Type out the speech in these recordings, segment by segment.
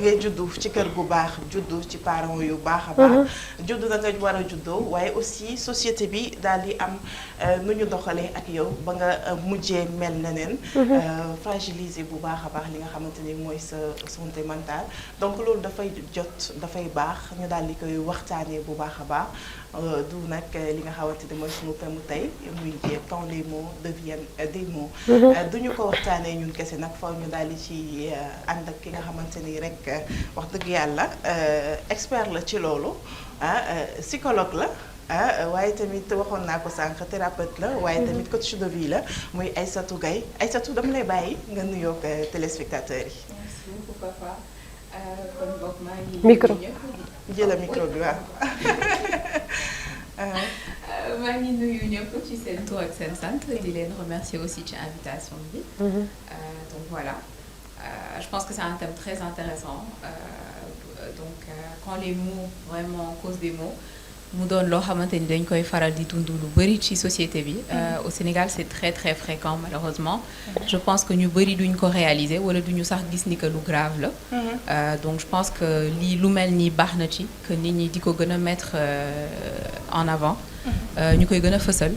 ngay juddu ci kër gu baax juddu ci parents yu baax a baax juddu da nga war a juddoo waaye aussi société bi daal di am nu ñu doxalee ak yow ba nga mujjee mel neneen fragiliser bu baax a baax li nga xamante ni mooy sa santé mentale donc loolu dafay baax ñu daal di koy waxtaanee bu baax a baax du nag li nga xamante ni mooy sunu thème tey muy quand les mots deviennent des mots duñu ko waxtaanee ñun kese nag faw ñu daal di ci ànd ak ki nga xamante ni rek wax dëgg yàlla expert la ci loolu psychologue la waaye tamit waxoon naa ko sànq thérapeute la waaye tamit coach de vie la muy Aïssatou Gaye Aïssatou dama lay bàyyi nga nuyoog téléspectateurs yi. merci beaucoup papa kon boog maa ngi. micro jëla micro bi waaw. maa ngi nuyu ñëpp ci seen tur ak seen sant di leen remercier aussi ci invitation bi. donc voilà je pense que c'est un thème très intéressant donc quand les mots vraiment causent des mots. mu doon loo xamante ni dañ koy faral di dund lu bari ci société bi au Sénégal c'est très très fréquent malheureusement je pense que ñu bari duñ ko réaliser wala duñu sax gis ni que lu grave la donc je pense que lii lu mel nii baax na ci que nit ñi di ko gën a mettre en avant ñu koy gën a fësal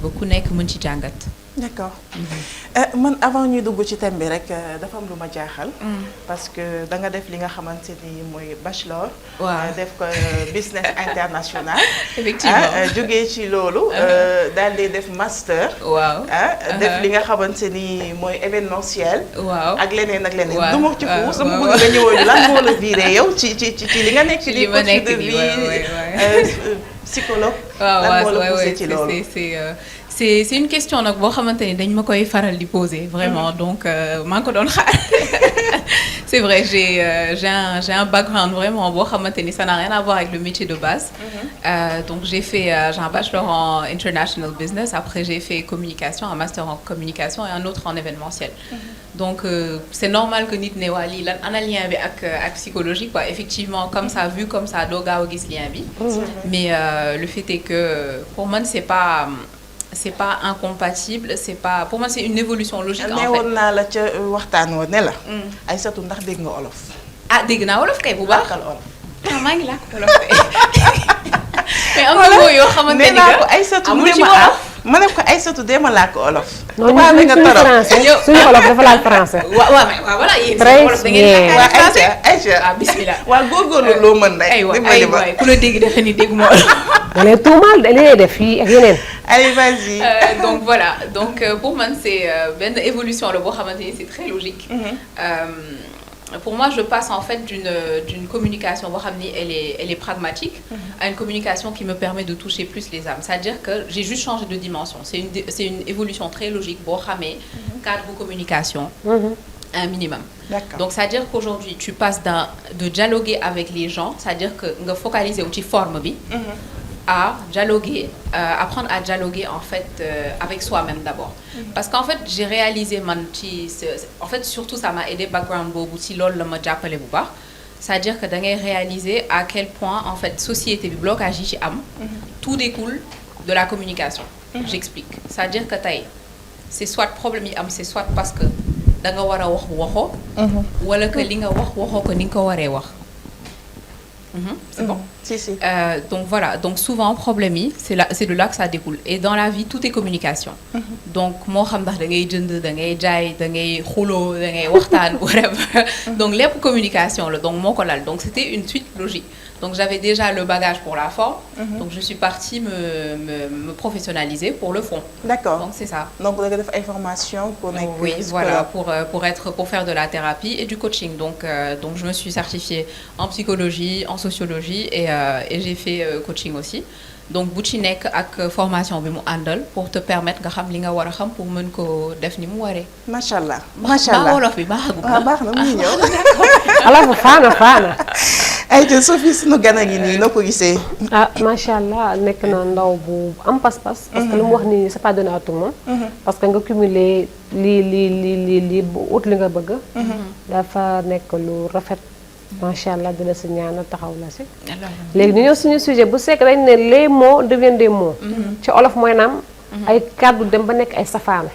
ba ku nekk mën ci jàngat. d'accord man avant ñuy dugg ci thème bi rek dafa am lu ma jaaxal. parce que da nga def li nga xamante ni mooy bachelor. waaw def ko business international. effectivement jógee ci loolu. daal di def master. waaw def li nga xamante ni mooy événementiel. waaw ak leneen ak leneen. waaw du ma ci xuus dama bëgg nga ñëwoon lan moo la viré yow ci li nga nekk. li ma nekk di psychologue. lan moo la poussé ci loolu c'est une question nag boo xamante ni dañ ma koy faral di poser vraiment donc maa ngi ko doon xaar c'est vrai j'ai un background vraiment boo xamante ni ça n'a rien à voir avec le métier de base donc j'ai un bachelor en international business après j'ai fait communication un master en communication et un autre en événementiel donc c'est normal que nit ne waa lii lan ana lien bi ak psychologie quoi effectivement comme ça vu comme ça doo gaaw a gis lien bi mais le fait est que pour man c'est pas incompatible c'est pas pour moi c'est une évolution logique en fait. neewoon naa la ca waxtaan wa ne la. Aïssatou ndax dégg nga olof. ah dégg naa wolof kay bu baax làkkal olof. ah maa ngi làkk wolof kay. mais am na moo yoo xamante ni que Aïssatou amul ci ma wolof. ma ne ko Aïssatou dee ma làkk olof. non ñun suñu français suñu olof dafa laal français. waaw mais voilà yéen Très wolof da ngeen bien. làkk waa français. Aïcha ah bismillah. waa góorgóorlu loo mën rek. aywa dimbali ma aywa ku la dégg defe ni dégg moo da lay tuumaal da lay def fii ak yeneen. allez vas-y. donc voilà donc pour man c'est benn évolution la boo xamante ni c'est très logique. Pour moi je passe en fait d'une communication boo xam ni elle est pragmatique à une communication qui me permet de toucher plus les âmes c'est-à-dire que j'ai juste changé de dimension c'est une évolution très logique boo xamee cadre de communication un minimum. D'accord. Donc c'est-à-dire qu'aujourd'hui tu passes de dialoguer avec les gens c'est-à-dire que nga focaliser wu ci forme bi à dialoguer apprendre à dialoguer en fait avec soi-même d'abord parce qu'en fait j'ai réalisé man ci en fait surtout ça m'a aidé background boobu ci loolu la ma jàppale bu baax c'est-à-dire que da ngay réaliser à quel point en fait société bi blocage yi ci am tout découle de la communication j'explique c'est-à-dire que tey c'est soit problème yi am c'est soit parce que da nga war a wax waxoo wala que li nga wax waxoo ko ni nga ko waree wax c'est bon. Si. Donc voilà, donc souvent problème yi c'est de là que ça découle et dans la vie tout est communication. Donc moo xam ndax da ngay jënd da ngay jaay da ngay xuloo da ngay waxtaan whatever. Donc lépp communication la donc moo ko lal donc c'était une suite logique. Donc j'avais déjà le bagage pour la forme. Donc je suis partie me professionnaliser pour le fond. D'accord. Donc c'est ça. Donc da nga def ay formation pour nekk. Oui, voilà pour faire de la thérapie et du coaching. Donc je me suis certifiée en psychologie, en sociologie et j'ai fait coaching aussi. Donc bu ci nekk ak formation bi mu àndal pour te permettre nga xam li nga war a xam pour mën ko def ni mu waree. macha allah macha allah baax wolof bi baaxagul. waaw baax na mu ngi ñëw. ala bu faana. ayca Sophie sunu gan a ngi nii noo ko gisee. ah macha allah nekk na ndaw bu am pas-pas. parce que lu mu wax nii c'est pas donné à tout le monde. parce que nga cumuler lii bu ut li nga bëgg. dafa nekk lu rafet. macha allah dina si ñaanal taxaw la si. léegi ñu ñëw suñu sujet bu sekk dañ ne les mots deviennent des mots. ci olof mooy naam ay kàddu dem ba nekk ay safaanu.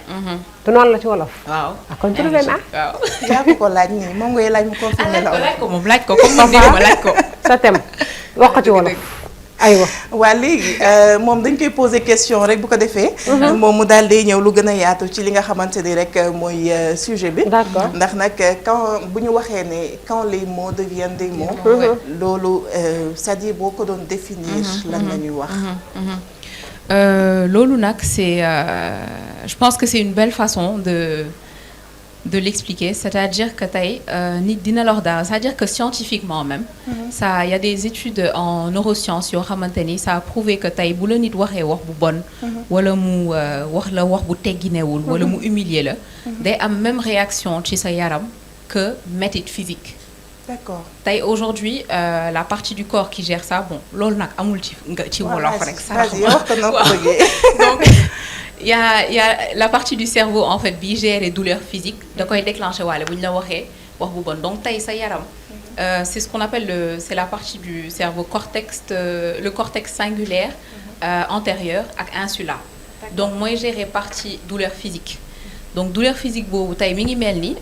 te noonu la ci wolof. waaw kon trouvé naa. waaw. yaa ko laaj nii moom ngay laaj mu confirmé la. laaj ko moom laaj ko comme man dégg ma laaj ko. sa thème wax ko ci wolof. aywa waa léegi moom dañ koy poser question rek bu ko defee. moom mu daal di ñëw lu gën a yaatu ci li nga xamante ni rek mooy sujet bi. d'accord ndax nag quand bu ñu waxee ne quand les mots deviennent des mots. loolu c'est-à-dire boo ko doon définir. lan la ñuy wax. Loolu nag c'est je pense que c'est une belle façon de l'expliquer, c'est-à-dire que tey nit dina la wax dara, c'est-à-dire que scientifiquement même ça il y a des études en neurosciences yoo xamante ni ça a prouvé que tey bu la nit waxee wax bu bon wala mu wax la wax bu tegginewul wala mu humilier la day am même réaction ci sa yaram que métit physique. D'accord. tey aujourd'hui la partie du corps qui gère ça bon loolu nag amul ci wolof rek donc il y a la partie du cerveau en fait bi gère les douleurs physiques da koy déclencher waale bu ñu la waxee wax bu bon donc tey sa yaram c'est ce qu'on appelle c'est la partie du cerveau le cortex singulaire antérieur ak insula donc mooy gérer partie douleur physique donc douleur physique boobu tey mi ngi mel ni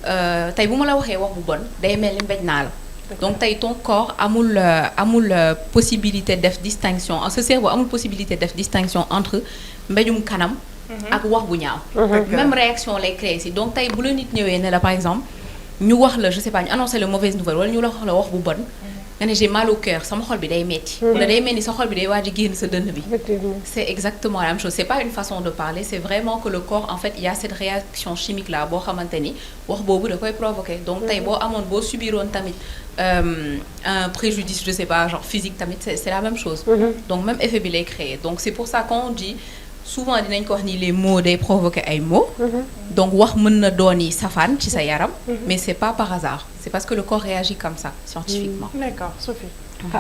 tey bu ma la waxee wax bu bon day mel ni mbéj naa la donc tey ton corps amul possibilité def distinction ce cerveau amul possibilité def distinction entre mbéjum kanam ak wax bu ñaaw même réaction lay créer si donc tey bu la nit ñëwee ne la par exemple ñu wax la je sais pas ñu annoncer la mauvaise nouvelle wala ñu la wax bu bon nga ne j'ai mal au cœur sama xol bi day metti wala day mel ni sa xol bi day waaj a génn sa dënn bi c'est exactement la même chose c'est pas une façon de parler c'est vraiment que le corps en fait il y a cette réaction chimique là boo xamante ni wax boobu da koy provoquer donc tey boo subiroon tamit un préjudice je sais pas genre physique tamit c'est la même chose donc même effet bi lay créer donc c'est pour ça qu'on dit souvent dinañ ko wax ni les mots day provoquer ay mots donc wax mën na dooni safaan ci sa yaram mais c'est pas par hasard c'est parce que le corps réagit comme ça scientifiquement. D'accord Sophie.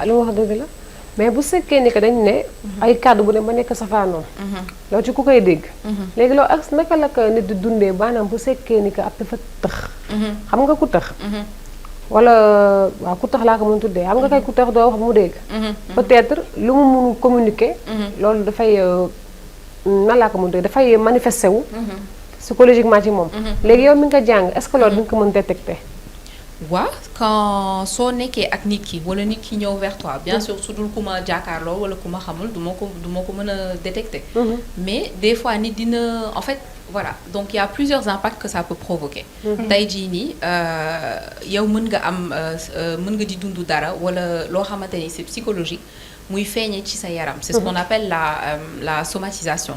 lu wax dëgg la mais bu fekkee ni que dañ ne ay kàddu bu ne ba nekk safaanoon loolu ci ku koy dégg léegi loolu ak naka la ko nit di dundee maanaam bu fekkee ni que ab dafa tëx xam nga ku tëx wala waaw ku tax laa ko mën tuddee xam nga kay ku tax doo wax mu dégg peut-être lu mu mun communiquer loolu dafay nan laa ko mën tuddee dafay manifester wu psychologiquement ci moom léegi yow mi nga jàng est-ce que loolu di nga ko mën détecter waaw quand soo nekkee ak nit ki wala nit ki ñëw vers toi bien sûr su dul ku ma jàkkaarloo wala ku ma xamul du ma ko mën a détecter mais des fois nit dina en fait voilà donc il y a plusieurs impacts que ça peut provoquer tey jii nii yow mën nga di dund dara wala loo xamante ni c'est psychologique muy feeñee ci sa yaram c'est ce qu'on appelle la somatisation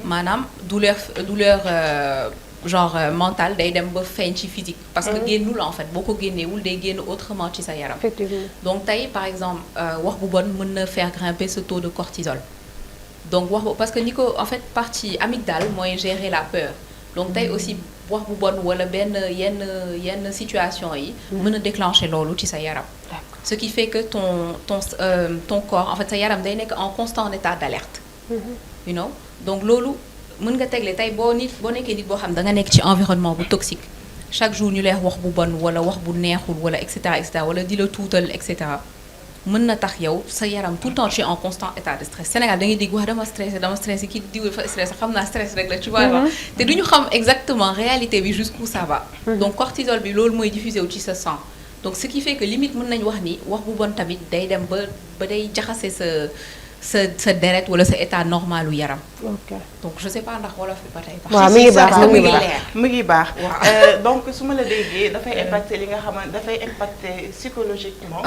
maanaam douleur genre mental day dem ba feeñ ci physique parce que génnul en fait boo ko génneewul day génn autrement ci sa yaram donc tey par exemple wax bu bon mën na faire grimper ce taux de cortisol donc parce que ni ko en fait partie amygdale mooy gérer la peur donc tey aussi wax bu bon wala benn yenn situation yi mën a déclencher loolu ci sa yaram ce qui fait que ton corps en fait sa yaram day nekk en constant état d'alerte you know donc loolu mën nga tegle tey boo nekkee nit boo xam da nga nekk ci environnement bu toxique chaque jour ñu lay wax bu bon wala wax bu neexul wala et cetera wala di la tuutal et cetera mën na tax yow sa yaram tout le temps tu es en constant état de stress Sénégal da ngay dégg wax dama stressé kii diw dafa stressé xam naa stress rek la tu vois te duñu xam exactement réalité bi jusqu'où ça va donc cortisol bi loolu mooy diffusé wu ci sa sang donc ce qui fait que limite mën nañu wax ni wax bu bon tamit day dem ba day jaxase sa deret wala sa état normal u yaram. ok donc je sais pas ndax wolof bi ba tey. waaw mi ngi mu ngi baax donc su ma la déggee dafay impacter li nga xamante dafay impacter psychologiquement.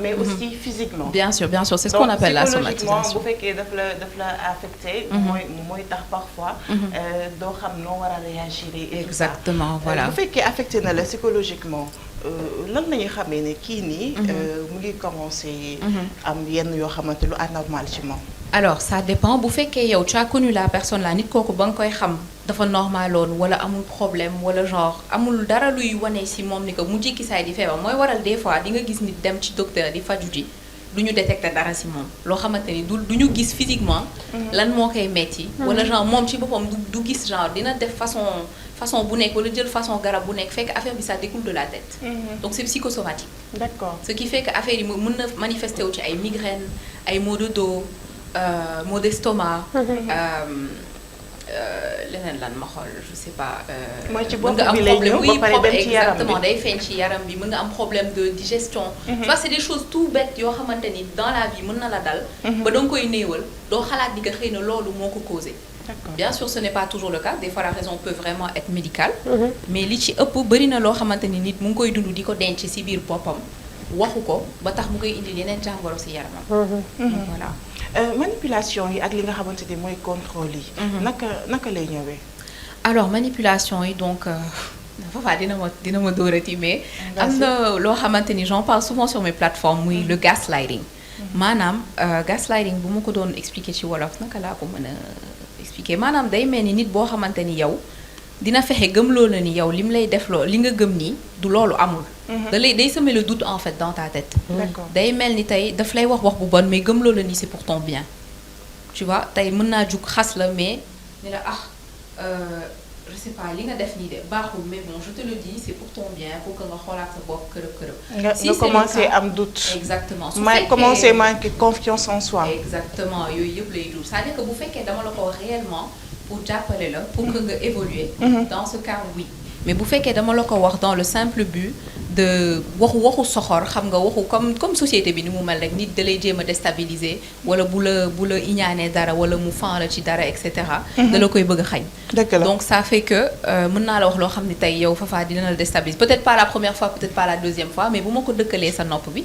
mais aussi physiquement. bien sûr c'est ce qu'on appelle la somatisation. psychologiquement bu fekkee daf la affecté. mooy tax parfois. doo xam noo war a réagir. exactement voilà bu fekkee affecté na la psychologiquement. lan la ñuy xamee ne kii nii. mu ngi commencer. am yenn yoo xamante lu anormal ci moom. alors ça dépend bu fekkee yow tu as connu la personne là nit kooku ba nga koy xam dafa normaloon wala amul problème wala genre amul dara luy wane ci moom ni que mu jékki saay di feebar mooy waral des fois di nga gis nit dem ci docteur di faju ji du ñu détecter dara ci moom loo xamante ni du ñu gis physiquement. lan moo koy metti wala genre moom ci boppam du gis genre dina def façon bu nekk wala jël façon garab bu nekk fekk affaire bi ça découle de la tête. donc c'est psychosomatique. D'accord. Ce qui fait que affaire yi mën na manifester wu ci ay migraines ay maux de dos maux d'estomac leneen lan ma xool je sais pas. mooy ci mën bopp nga am bi lay problème ñëw ba pare dem ci yaram exactement bi day feeñ ci yaram bi mën nga am problème de digestion. tu vois c'est des choses tout bêtes yoo xamante ni dans la vie mën na la dal. ba da nga koy néewal doo xalaat ni que xëy na loolu moo ko causé. D'accord. Bien sûr ce n'est pas toujours le cas des fois la raison peut vraiment être médicale. mais li ci ëpp bëri na loo xamante ni nit mu ngi koy dund di ko denc ci biir boppam waxu ko ba tax mu koy indil yeneen jàngoro ci yaramam. voilà. manipulation yi ak li nga xamante ni mooy contrôle yi. naka lay ñëwee. alors manipulation yi donc Fafa dina ma dóorati mais am na loo xamante ni j'en parle souvent sur mes plateformes muy le gaslighting. maanaam gaslighting bu ma ko doon expliquer ci wolof naka laa ko mën a expliquer maanaam day mel ni nit boo xamante ni yow dina fexe gëmloo la ni yow li mu lay def loo li nga gëm nii du loolu amul. day semer le doute en fait dans ta tête. D'accord. day mel ni tey daf lay wax bu bon mais gëmloo la ni c'est pour ton bien. tu vois tey mën naa jug xas la mais ni la je sais pas li nga def nii de baaxul mais bon je te le dis c'est pour ton bien pour que nga xoolaat sa bopp kërëb. nga commencé am doute. exactement su fekkee commencé manquer confiance en soi. exactement yooyu yëpp lay dul c'est-à-dire que bu fekkee dama la ko wax réellement pour jàppale la pour que nga évoluer. dans ce cas oui. mais bu fekkee dama la ko wax dans le simple but de waxu soxor xam nga waxu comme société bi ni mu mel rek nit da lay jéem a déstabiliser wala bu la iñaanee dara wala mu fan la ci dara et cetera. da la koy bëgg a xañ. donc ça fait que mën naa la wax loo xam ne tey yow Fafa dina la déstabiliser peut-être pas la première fois peut-être pas la deuxième fois mais bu ma ko dëkkalee sa nopp bi.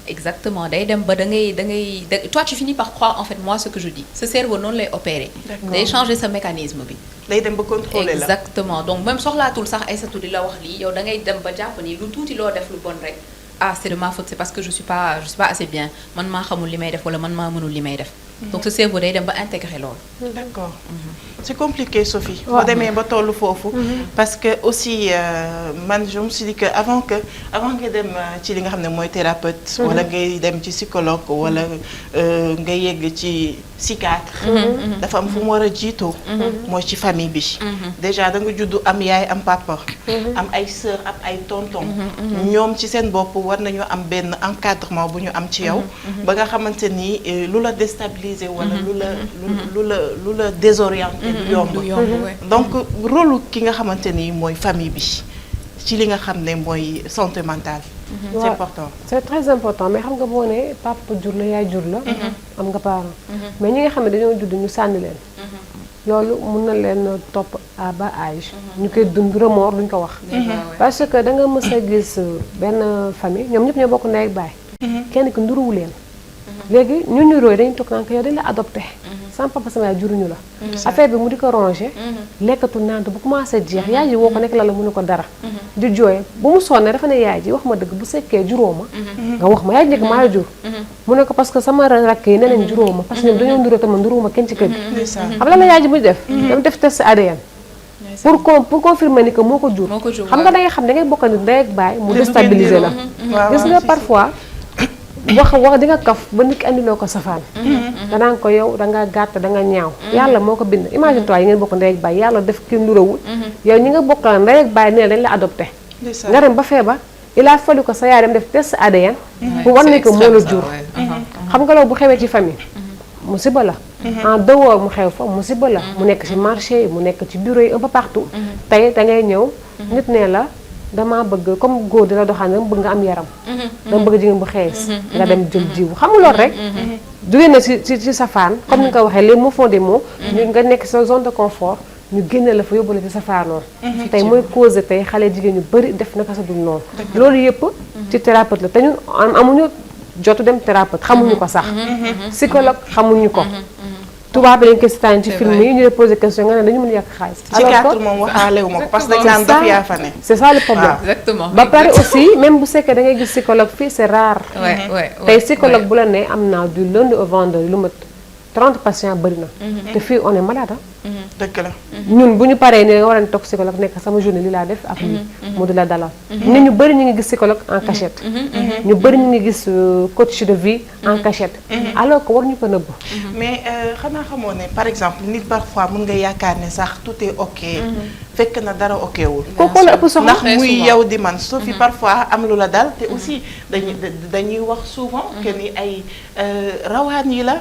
exactement day dem ba da ngay toi tu finis par croire en fait moi ce que je dis ce cerveau noonu lay opérer. day changer sa mécanisme bi. day dem ba contrôler la exactement donc même soxlaatul sax Aïssatou di la wax lii yow da ngay dem ba jàpp ni lu tuuti loo def lu bon rek c'est de ma faute c'est parce que je suis pas assez bien man maa xamul li may def wala man maa mënul li may def. donc ce cerveau day dem ba intégrer loolu. d'accord c'est compliqué Sophie. boo demee ba tollu foofu. parce que aussi man je me suis dit que avant nga dem ci li nga xam ne mooy thérapeute. wala ngay dem ci psychologue wala nga yegg ci psychiatre. dafa am fu mu war a jiitoo. mooy ci famille bi. déjà da nga juddu am yaay am papa. am ay sœur am ay tonton. ñoom ci seen bopp war nañu am benn encadrement bu ñu am ci yow. ba nga xamante ni lu la déstabiliser wala lu la désorienté du yomb. donc rôle ki nga xamante ni mooy famille bi ci li nga xam ne mooy santé mentale. c'est important. c'est très important mais xam nga boo ne papa jur la yaay jur la. am nga parent. mais ñi nga xam ne dañoo judd ñu sànni leen. loolu mun na leen topp à bas âge. ñu koy dund remords duñ ko wax. parce que da nga mës a gis benn famille ñoom ñëpp ñoo bokk ndey ak baay. kenn ki nduruwu leen. léegi ñun ñu roy dañu toog naan ko yow dañ la adopté. sama papa sama yaay juruñu la. affaire bi mu di ko rongé. lekkatu naan bu commencé jeex yaay ji woo ko nekk la mu ne ko dara. di jooy bu mu sonné dafa ne yaay ji wax ma dëgg bu sekkee juróo ma. nga wax ma yaay ji nekk maa la jur. mu ne ko parce que sama rakk yi ne leen juróo ma parce que ñoom dañoo nduroo te ma nduruwuma kenn ci kër gi. xam la yaay ji muy def. dama def test ADN. pour confirmer ni que moo ko jur. xam nga da ngay xam da ngay bokk nit ndey ak baay mu déstabiliser la. gis nga parfois. wax di nga kaf ba nit ki andiloo ko safaan. danaa ko yow dangaa gàtt danga ñaaw. yàlla moo ko bind imagine toi yi ngeen bokk ndey ak baay yàlla def ki ndurawul. yow ñi nga bokkal ndey ak baay nee dañ la adopté. nga dem ba feebar il a fallu ko sa yaay dem def test ADN. pour war ni ko moo la jur. xam nga loolu bu xewee ci famille. musiba la. en dehors mu xew fa musiba la. mu nekk ci marché yi mu nekk ci bureau yi un peu partout. tey da ngay ñëw nit ne la. dama bëgg comme góor dina doxaan dama bëgg nga am yaram. dama bëgg jigéen bu xees. nga dem jël jiwu xam nga loolu rek. jóge na ci sa faan comme ni nga ko waxee les mots font des mots. nga nekk sa zone de confort ñu génne la fa yóbbu la ci sa faanoon. tey mooy cause tey xale jigéen ñu bëri def naka sa dul noonu. loolu yëpp ci thérapeute la te ñun amuñu jotu dem thérapeute xamuñu ko sax. psychologue xamuñu ko. tubaab bi lañ koy seetaan ci film yi ñu lay posé question nga ne dañu mën a yàq xaalis. psychiatre moom waxaale wu ma ko parce que dañ naan daf yaa fa ne. c'est ça le problème. exactement ba pare aussi même bu sekkee da ngay gis psychologue fii c'est rare. tey psychologue bu la ne am naa du lundi au vendredi lu mat 30 patients bëri na. te fii on est malade. dëgg la. ñun bu ñu paree ne nga war a toog psychologue nekk sama journée li laa def ak lii. mu di la dalal. nit ñu bëri ñu ngi gis psychologue en cachette. ñu bëri ñu ngi gis coach de vie en cachette. alors que war ñu ko nëbb. mais xanaa xamoo ne par exemple nit parfois mën nga yaakaar ne sax tout est ok. fekk na dara ok wul. kooku la ëpp soxla ndax muy yow di man Sophie parfois am lu la dal te aussi dañuy wax souvent que ni ay rawaan yi la.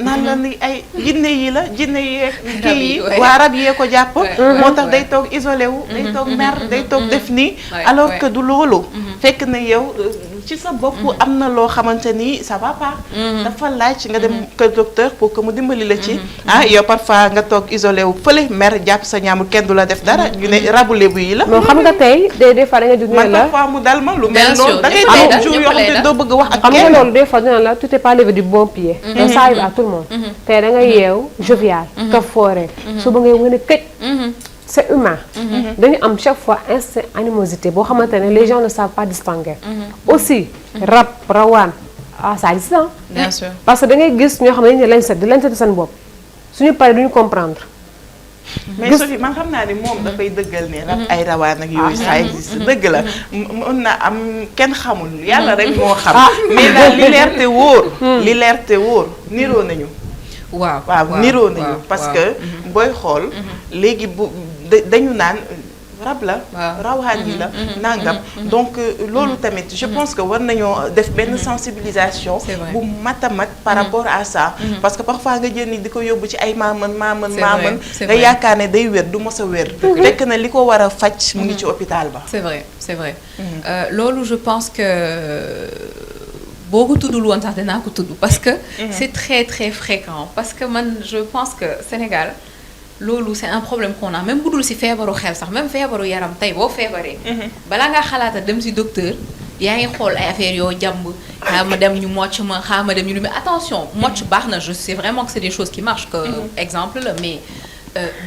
naan la ni ay jinne yi la jinne yi kii yi ouais. waa rab yee ko jàpp moo tax ouais. day toog isolé wu day toog mer day toog def nii Ouais, alors ouais. que du loolu fekk na yow ci sa bopp am na loo xamante ni ça va pas dafa laaj nga dem kër docteur pour que mu dimbali la ci ah yow parfois nga toog isolé wu fële mer jàpp sa ñaamul kenn du la def dara ñu ne rabu lébu yi la non xam nga tey des fois da nga jóg man ne la parfois mu dal ma lu Bien mel sûr, noonu da ngay ñëpp lay toog dal, jour ñëpp yoo xam lay ne dal. doo bëgg wax ak xam nga kenn loolu des fois dina la tu t'es pas levé du bon pied. donc ça arrive à tout le monde. tey da nga yeew jovial. ka foore. suba ngay mën a këj. c'est humain. dañu am chaque fois instinct animosité boo xamante ne les gens ne savent pas distinguer. aussi rab rawaan ça existe hein. Bien sûr. parce que da ngay gis ñoo xam ne dañu ne lañ set di lañ set seen bopp suñu paree duñu comprendre. mais Sophie man xam naa ni moom dafay dëggal ne rab ay rawaan ak yooyu ça existe dëgg la mën na am kenn xamul yàlla rek moo xam mais daal li leer te wóor li leer te wóor niroo nañu waaw waaw niroo nañu waaw, parce waaw. que booy xool léegi bu dañu naan rab la Waaw. rawaan yi la nangam donc loolu tamit je pense que war nañoo def benn sensibilisation C'est vrai. bu mat a mat par rapport à ça parce que parfois nga jël ni di ko yóbbu ci ay maaman C'est vrai, c'est nga vrai. yaakaar ne day wér du mos a wér fekk na li ko war a faj mu ngi ci hôpital ba C'est vrai, c'est vrai. Loolu je pense que boo ko tuddul woon sax dinaa ko tudd parce que c'est très très fréquent parce que man je pense que Sénégal loolu c'est un problème qu'on a même bu dul ci feebaru xel sax même feebaru yaram tey boo feebaree balaa ngaa xalaata dem ci docteur yaa ngi xool ay affaires yoo jàmb xaa ma dem ñu mocc ma xaa ma dem ñu mais attention mocc baax na je sais vraiment que c'est des choses qui marchent que exemple la mais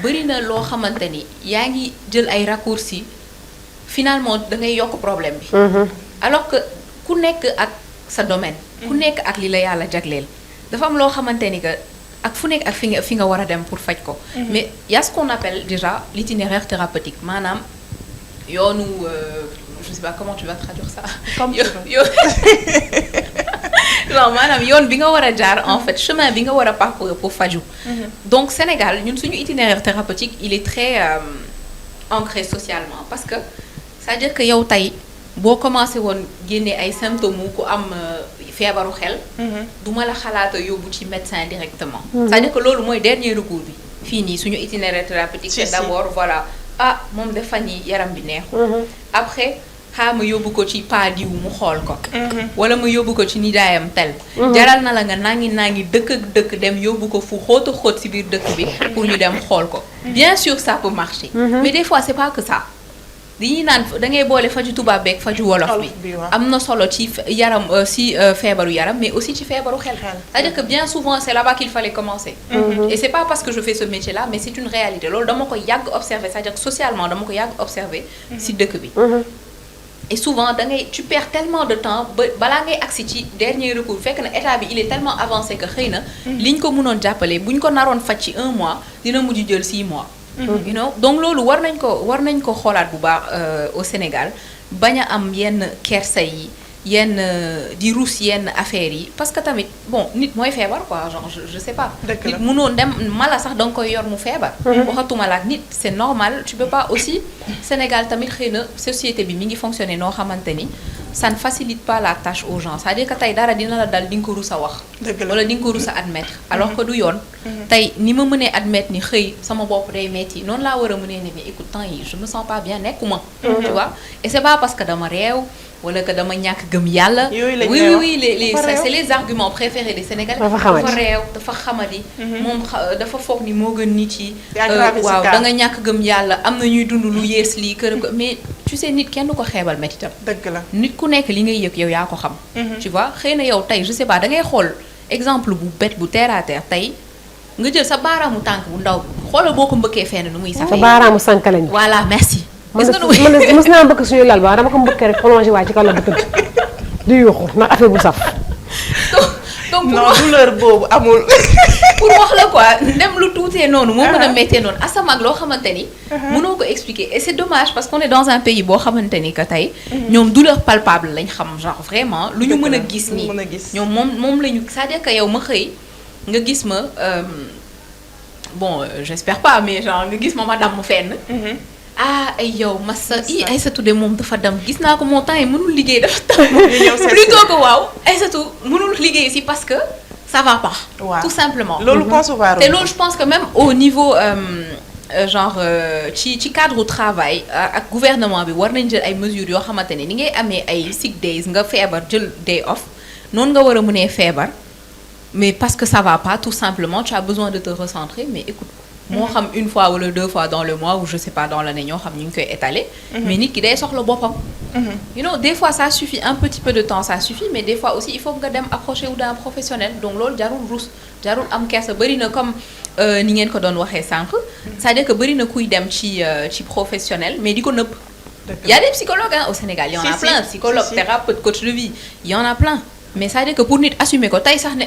bëri na loo xamante ni yaa ngi jël ay raccourcis finalement da ngay yokk problème bi alors que ku nekk ak sa domaine ku nekk ak li la yàlla jagleel dafa am loo xamante ni que ak fu nekk ak fi nga war a dem pour faj ko mais y a ce qu'on appelle déjà l'itinéraire thérapeutique maanaam yoonu je sais pas comment tu vas traduire ça Comme tu veux. yo non maanaam yoon bi nga war a jaar en fait chemin bi nga war a parcourir pour faju donc Sénégal ñun suñu itinéraire thérapeutique il est très ancré socialement parce que c'est-à-dire que yow tey boo commencé woon génne ay symptômes ku am feebaru xel duma la xalaata yóbbu ci médecin directement c'est-à-dire que loolu mooy dernier recours bi fii nii suñu itinéraire thérapeutique c'est d'abord voilà ah moom de fan yi yaram bi neexul après xaa ma yóbbu ko ci pa diw mu xool ko wala ma yóbbu ko ci nijaayam tel jaral na la nga nangi dëkk ak dëkk dem yóbbu ko fu xóota xóot ci biir dëkk bi pour ñu dem xool ko bien sûr ça peut marcher mais des fois c'est pas que ça dañuy naan da ngay boole faju tubaab beeg faju wolof bi am na solo ci yaram ci feebaru yaram mais aussi ci feebaru xel c'est-à-dire que bien souvent c'est là-bas qu'il fallait commencer et c'est pas parce que je fais ce métier-là mais c'est une réalité loolu dama ko yàgg observer c'est-à-dire que socialement dama ko yàgg observer ci dëkk bi et souvent da ngay tu perds tellement de temps ba balaa ngay agsi ci dernier recours fekk na état bi il est tellement avancé que xëy na li ñu ko mënoon jàppale bu ñu ko naroon faj ci 1 mois dina mujj jël 6 mois you know donc loolu war nañ ko xoolaat bu baax au Sénégal bañ a am yenn kersa yi yenn di ruus yenn affaires yi parce que tamit bon nit mooy feebar quoi genre je sais pas nit mënoo dem mala sax da nga koy yor mu feebar waxatuma la ak nit c'est normal tu peux pas aussi Sénégal tamit xëy na société bi mi ngi fonctionner noo xamante ni ça ne facilite pas la tâche aux gens c'est-à-dire que tey dara dina la dal di nga ko rus a wax wala di nga ko rus a admettre alors que du yoon tey ni ma mënee admettre ni xëy sama bopp day metti noonu laa war a mënee ne mais écoute temps yi je me sens pas bien nekkuma tu vois et c'est pas parce que dama réew wala que dama ñàkk gëm yàlla oui c'est les arguments préférés des Sénégalais dafa réew dafa xamadi moom dafa foog ni moo gën nit yi waaw da nga ñàkk gëm yàlla am na ñuy dund lu yees lii kër mais tu sais nit kenn du ko xeebal métitam dëgg la nit ku nekk li ngay yëg yow yaa ko xam tu vois xëy na yow tey je sais pas da ngay xool exemple bu bête bu terre à terre tey nga jël sa baaraamu tànk bu ndaw xoolal boo ko mbëkkee fenn nu muy safee sa baaraamu sànkalañ voilà merci man mës naa mbëkk suñu lal ba dama ko mbëkkee rek prolongé waa ci kaw la bu tëdd di yuuxu ndax affaire bu saf donc non douleur boobu amul pour wax la quoi dem lu tuutee noonu moo mën a méttee noonu asamag loo xamante ni mënoo ko expliquer et c'est dommage parce qu'on est dans un pays boo xamante ni que tey ñoom douleur palpable lañ xam genre vraiment lu ñu mën a gis nii ñoom moom lañu c'est-à-dire que yow ma xëy nga gis ma bon j'espère pas mais genre nga gis ma damm fenn ah ay yow massa Aïssatou de moom dafa dem gis naa ko moo temps yi mënul liggéey dafa tam plutôt que waaw Aïssatou mënul liggéey si parce que ça va pas. waaw Tout simplement. loolu concevoir te loolu je pense que même au niveau genre ci cadre travail ak gouvernement bi war nañ jël ay mesures yoo xamante ne ni ngay amee ay sick days nga feebar jël day off noonu nga war a mënee feebar mais parce que ça va pas tout simplement tu as besoin de te recentrer mais écoute moo xam une fois wala 2 fois dans le mois ou je sais pas dans l'année ñoo xam ñu ngi koy étaler mais nit ki day soxla boppam you know des fois ça suffit un petit peu de temps ça suffit mais des fois aussi il faut nga dem approcher wu d'un professionnel donc loolu jarul rus jarul am kersa bëri na comme ni ngeen ko doon waxee sànq c'est-à-dire que bëri na kuy dem ci professionnel mais di ko nëbb il y a des psychologues hein, au Sénégal il y en a plein psychologues thérapeutes coach de vie il y en a plein mais c'est-à-dire que pour nit assumer ko tey sax ne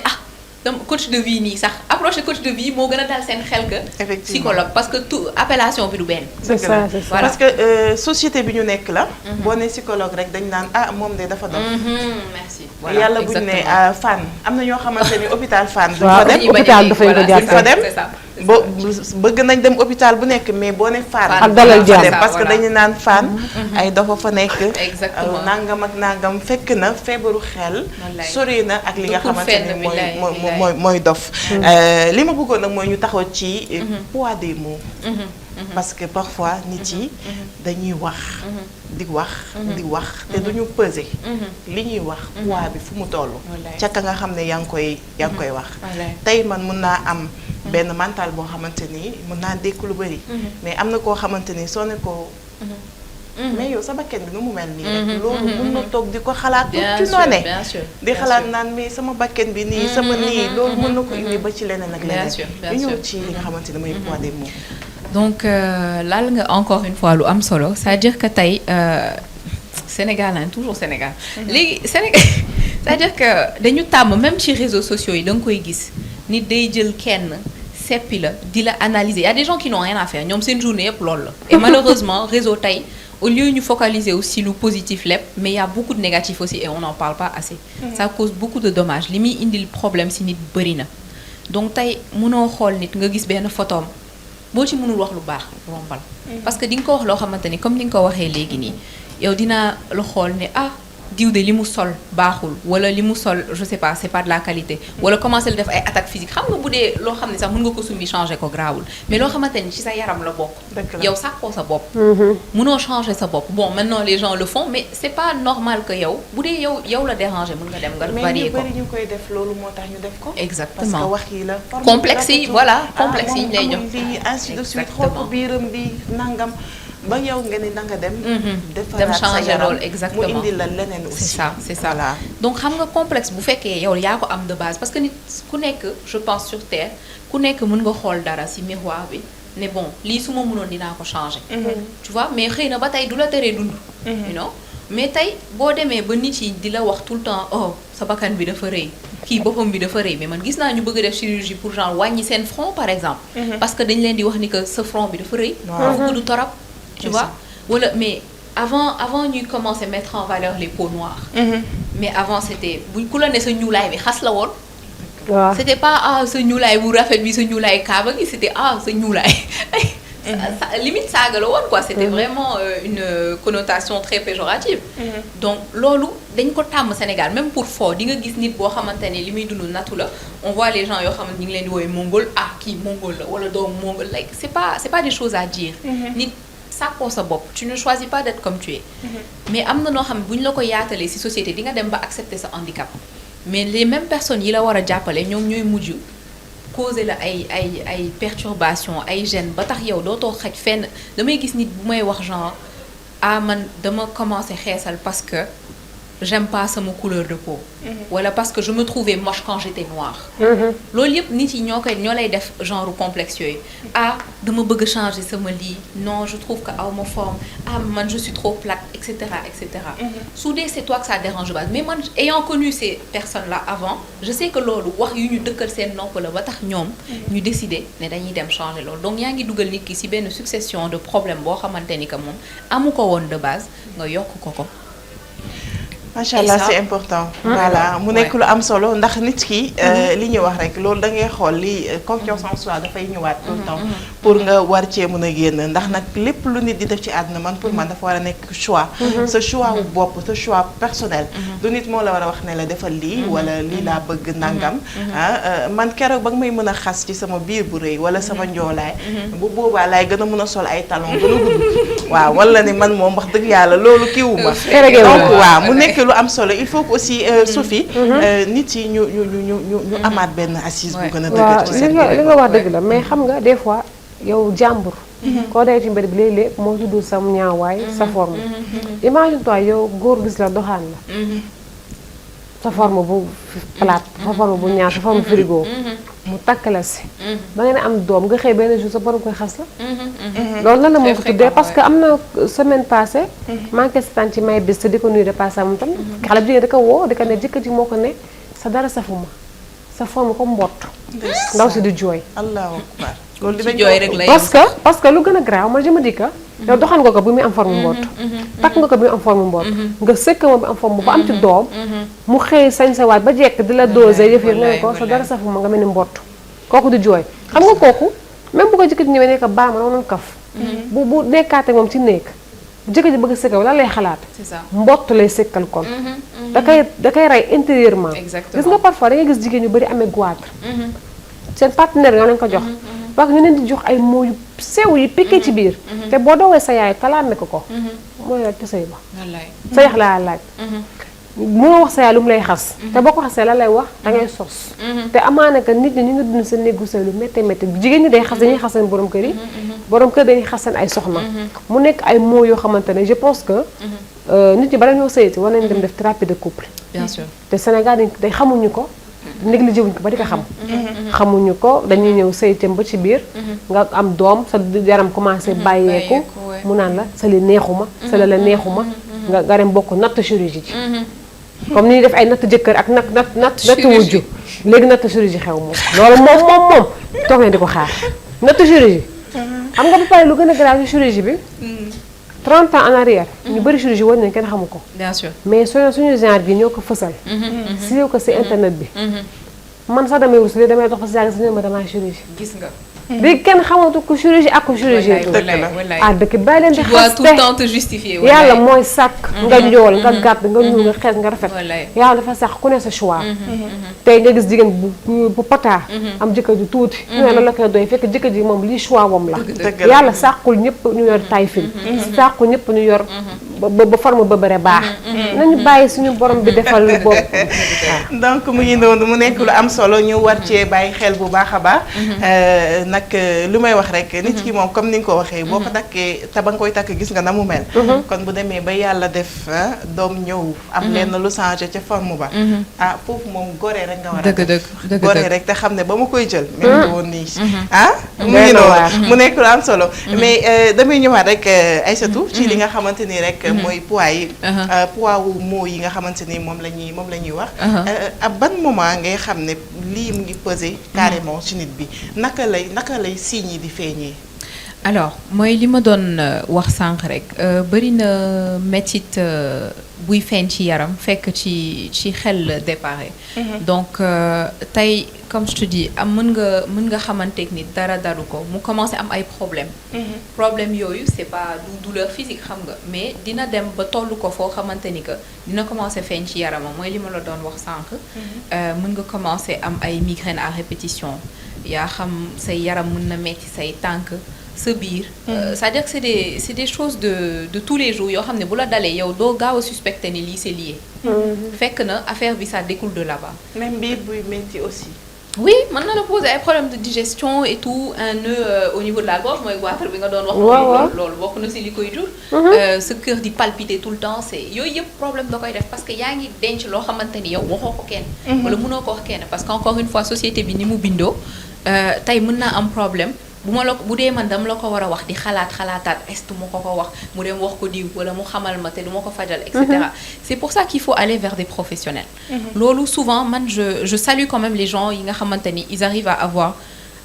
donc coach de vie nii sax approche coach de vie moo gën a dal seen xel que psychologue parce que tout appellation bi du benn. c'est ça c'est ça voilà. parce que société bi ñu nekk la. boo nee psychologue rek dañ naan moom de dafa dof. merci voilà yàlla bu ñu nee Fann am na ñoo xamante ni hôpital Fann. duñ waaw fa dem hôpital dafay ko duñ fa dem. c'est ça. boo bëgg nañ dem hôpital bu nekk mais boo ne Fann. ak dalal jàmm parce que dañu naan Fann. ay dafa fa nekk. exactement nangam ak nangam fekk na feebaru xel. sori na ak li nga xamante ne mooy dof. li ma bëggoon nag mooy ñu taxaw ci poids des mots. parce que parfois nit yi dañuy wax. di wax te duñu peser. li ñuy wax poids bi fu mu toll. ca ka nga xam ne yaa ngi koy wax. tey man mun naa am. benn mental boo xamante ni mën naa dékk lu bari. mais am na koo xamante ni soo ne ko. mais yow sa bakken bi nu mu mel nii rek. loolu mun na toog di ko xalaat. ci noone di xalaat naan mais sama bakken bi nii sama nii loolu mën na ko indi ba ci leneen ak leneen. ñu ñëw ci li nga xamante ni mooy poids des mots. donc laal nga encore une fois lu am solo c'est-à-dire que tey Sénégal hein, toujours Sénégal. léegi Sénégal c'est-à-dire que dañu tàmm même ci réseaux sociaux yi da nga koy gis. nit day jël kenn seppi la di la analyser il y a des gens qui n'ont rien à faire ñoom seen journée yëpp loolu la et malheureusement réseau tey au lieu ñu focaliser aussi lu positif lépp mais il y a beaucoup de négatifs aussi et on n'en parle pas assez ça cause beaucoup de dommages li muy indil problème si nit bëri na donc tey mënoo xool nit nga gis benn photom boo ci mënul wax lu baax rombal parce que di nga ko wax loo xamante ni comme ni nga ko waxee léegi nii yow dina la xool ne diw de li mu sol baaxul wala li mu sol je sais pas c'est pas de la qualité wala commencer la def ay attaques physiques xam nga bu dee loo xam ne sax mën nga ko summi changer ko grawul mais loo xamante ni ci sa yaram la bokk yow sàkkoo sa bopp mënoo changer sa bopp bon maintenant les gens le font mais c'est pas normal que yow bu dee yow la déranger mën nga dem nga varier ko mais ñu bëri ñu koy def loolu moo tax ñu def ko exactement parce que wax yi la complexe yi voilà complexe yi ñu lay jox lii ainsi de suite xool biiram bi nangam ba yow nga ni danga dem. dem changer loolu exactement mu indi la leneen aussi. c'est ça voilà. donc xam nga complexe bu fekkee yow yaa ko am de base parce que nit ku nekk je pense sur terre ku nekk mën nga xool dara ci miroir bi ne bon lii su ma mënoon dinaa ko changer. tu vois mais xëy na ba tey du la teree dund. you know mais tey boo demee ba nit yi di la wax tout le temps oh sa bakkan bi dafa rëy kii boppam bi dafa rëy mais man gis naa ñu bëgg a def chirurgie pour genre wàññi seen front par exemple. parce que dañ leen di wax ni que sa front bi dafa rëy. dafa gudd torop. tu vois wala mais avant ñuy commencer mettre en valeur les peaux noires. mais avant c'était buñ ku la ne sa ñuulaay bi xas la woon. waaw c'était pas sa ñuulaay bu rafet bi sa ñuulaay kaaba gi c'était sa ñuulaay. limite saaga la woon quoi c'était vraiment une connotation très péjorative. donc loolu dañ ko tàmm Sénégal même pour foo di nga gis nit boo xamante ne li muy dund natu la on voit les gens yoo xamante ñu ngi leen di woowee mongol kii mongol la wala doomu mongol like c'est pas des choses à dire. nit sàkkoo sa bopp tu ne choisis pas d'être comme tu es. mais am na noo xam ne bu ñu la ko yaatalee ci société di nga dem ba accepter sa handicap mais les mêmes personnes yi la war a jàppale ñoom ñooy mujj causer la ay perturbations ay gênes ba tax yow dootoo xaj fenn damay gis nit bu may wax genre man dama commencer xeesal parce que j'aime pas sama couleur de peau. wala parce que je me trouvais moche quand j'étais noire. loolu yëpp nit yi ñoo lay def genre complexe yooyu. dama bëgg changer sama lii non je trouve que aw ma forme man je suis trop plate et cetera et cetera. su dee c'est toi que ça dérange pas mais man ayant connu ces personnes là avant je sais que loolu wax yu ñu dëkkal seen nopp la ba tax ñoom. ñu décider ne dañuy dem changer loolu donc yaa ngi dugal nit ki ci benn succession de problèmes boo xamante ni que moom amu ko woon de base nga yokk ko. macha Et allah ça- c'est important. voilà mu nekk lu am solo ndax nit ki. li ñuy wax rek loolu da ngay xool li confiance en soi dafay ñëwaat tout le temps. pour nga war cee mën a génn ndax nag lépp lu nit di def ci àdduna man pour man dafa war a nekk choix. sa choix wu bopp sa choix personnel. du nit moo la war a wax ne la defal lii wala lii laa bëgg nangam. man keroog ba nga may mën a xas ci sama biir bu rëy wala sama njoolaay. bu boobaa laay gën a mën a sol ay talons gën a gudd. waaw wala ni man moom wax dëgg yàlla loolu kiiwu ma. donc waaw mu nekk lu am solo il faut que aussi Sophie. nit yi ñu amaat benn assise bu gën a dëgër waaw ci li seen nga li nga wax dëgg la mais xam nga des fois yow jàmbur. koo dee ci mbir bi léeg-léeg moo tudd sa ñaawaay sa forme. imagine toi yow góor gis la doxaan la. sa forme bu plate sa forme bu ñaaw sa forme frigo. mu takk la si. ba ngeen am doom nga xëy benn jour sa borom koy xas la. loolu nan la moo ko tuddee parce que am na semaine passée. manqué setaan ci may bis te di ko nuyu de passé moom tam. xale bu jigéen da ko woo di ko ne jëkkër ji moo ko ne sa dara safuma sa forme ko mbott. ndaw si di jooy. allahu akbar loolu ci dinañ jooy rek la parce que lu gën a graaw man je me dis que yow doxal nga ko bi muy am forme mbott. takk nga ko bi muy am forme mbott. nga sëkk moom bi am forme ba am ci doom. mu xëy sañ sa waat ba jekk di la doser yëf yëf nga ne ko sa dara safuma nga mel ni mbott. kooku di jooy xam nga kooku même bu ko jëkkër ji ñëwee ne ko baa ma noonu kaf. bu nekkaate moom ci néeg jëkkër ji bëgg a sëkkal lan lay xalaat. c'est ça. mbott lay sëkkal kon. da koy rey intérieurement. Exactement. gis nga parfois da ngay gis jigéen ñu bëri amee goitre. seen partenaire nga leen ko jox. parce que ñu leen di jox ay mots yu sew yi piqué ci biir. te boo doowee sa yaay kalaame ko. mooy rek te sëy ba. wallaay. sa yax laa laaj. moo wax sa yaay lu mu lay xas. te boo ko xasee la lay wax da ngay sos. te amaana que nit ñi ñu ngi dund seen néegu sëy lu métti métti jigéen ñi day xas dañuy xas seen borom kër yi. borom kër dañuy xas seen ay soxna. mu nekk ay mots yoo xamante ne je pense que. nit ñi bala ñoo sëyati war nañ dem def thérapie de couple. bien sûr. te Sénégal dañ xamuñu ko. négligé wuñ ko ba di ko xam. xamuñu ko dañuy ñëw sëytam ba ci biir. nga am doom sa yaram commencé bàyyeeku. mu naan la sa li neexuma sa la neexuma. nga dem bokk natt chirurgie ji. comme ni ñuy def ay natt jëkkër ak natt wujju léegi natt chirurgie xew moom loolu moom toog na di ko xaar natt chirurgie xam nga ba pare lu gën a grave ci chirurgie bi 30 ans en arrière ñu bëri chirurgie woon nañ kenn xamu ko bien sûr. mais suñu genre gi ñoo ko fësal siiw ko ci internet bi man sax damay wus li damay dox fa si yàgg si ne ma damay chirurgie gis nga. léegi kenn xamatu ko chirurgie ak ko chirurgie ah dëkk bàyyi leen di tu dois xaste tout le temps te justifier. yàlla mooy sàkk nga njool nga gàtt nga ñuul nga xees nga rafet wallaay. yàlla dafa sax ku ne sa choix tey nga gis jigéen bu pataa am jëkkër ju tuuti ñu ne la koy doy fekk jëkkër ji moom lii choix wam la yàlla sàkkul ñëpp ñu yor taille fine sàkkul ñëpp ñu yor ba forme ba bëre baax nañu bàyyi suñu borom bi defal lu bopp donc mu ngi noonu mu nekk lu am solo ñu war cee bàyyi xel bu baax a baax nag lu may wax rek nit ki moom comme ni nga ko waxee boo ko takkee te ba nga koy takk gis nga na mu mel kon bu demee ba yàlla def doom ñëw am lenn lu changé ca forme ba ah foofu moom gore rek nga war a def gore rek te xam ne ba ma koy jël mel woon nii mu ngi noonu mu nekk lu am solo mais damay ñëwaat rek Aïssatou ci li nga xamante ni rek mooy poids yi poids wu mots yi nga xamante ni moom la ñuy wax ab ban moment ngay xam ne lii mu ngi peser carrément ci nit bi naka lay signes yi di feeñee. alors mooy li ma doon wax sànq rek bëri na métit buy feeñ ci yaram fekk ci xel la déparé donc tey comme je te dis mën nga xamanteeg nit dara daru ko mu commencé am ay problème yooyu c'est pas du douleur physique xam nga mais dina dem ba tollu ko foo xamante ni que dina commencé feeñ ci yaramam mooy li ma la doon wax sànq mën nga commencé am ay migraines à répétition yaa xam say yaram mën na metti say tànk sa biir c'est-à-dire que c'est des choses de tous les jours yoo xam ne bu la dalee yow doo gaaw a suspecter ni lii c'est lié fekk na affaire bi ça découle de là-bas même biir buy metti aussi oui mën na la poser ay problèmes de digestion et tout un nœud au niveau de la gorge mooy goitre bi nga doon wax loolu bokk na si li koy jur sa cœur di palpiter tout le temps c'est yooyu yëpp problème da koy def parce que yaa ngi denc loo xamante ni yow waxoo ko kenn wala mënoo ko wax kenn parce que encore une fois société bi ni mu bindoo tey mën naa am problème bu dee man dama la ko war a wax di xalaataat est ma ko wax mu dem wax ko diw wala mu xamal ma te du ma ko fajal et cetera c'est pour ça qu'il faut aller vers des professionnels loolu souvent man je salue quand même les gens yi nga xamante ni ils arrivent à avoir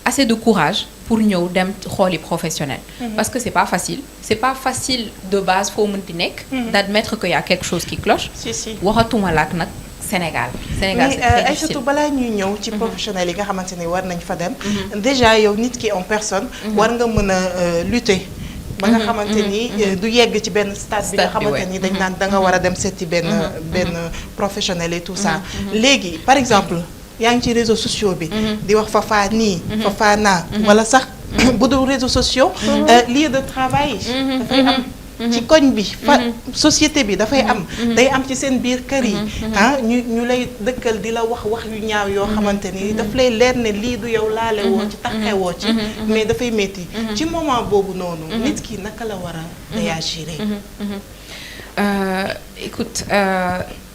assez de courage pour ñëw dem xooli professionnel. Parce que c'est pas facile de base foo mënti nekk. d'admettre qu'il y a quelque chose qui cloche. si waxatuma laak nag Sénégal c'est très difficile. Aïssatou balaa ñuy ñëw ci professionnels yi nga xamante ni war nañ fa dem. déjà yow nit ki en personne. war nga mën a lutter. ba nga xamante ni du yegg ci benn stade bi nga xamante ni dañ naan da nga war a dem seeti benn professionnel et tout ça. léegi par exemple yaa ngi ci réseaux sociaux bi. di wax fafa nii. fafa naa wala sax bu dul réseaux sociaux. lieu de travail. dafay am. ci koñ bi société bi dafay am day am ci seen biir kër yi ñu lay dëkkal di la wax yu ñaaw yoo xamante ni daf lay leer ne lii du yow laale woo ci taxee woo ci mais dafay métti ci moment boobu noonu nit ki naka la war a réagir. Écoute,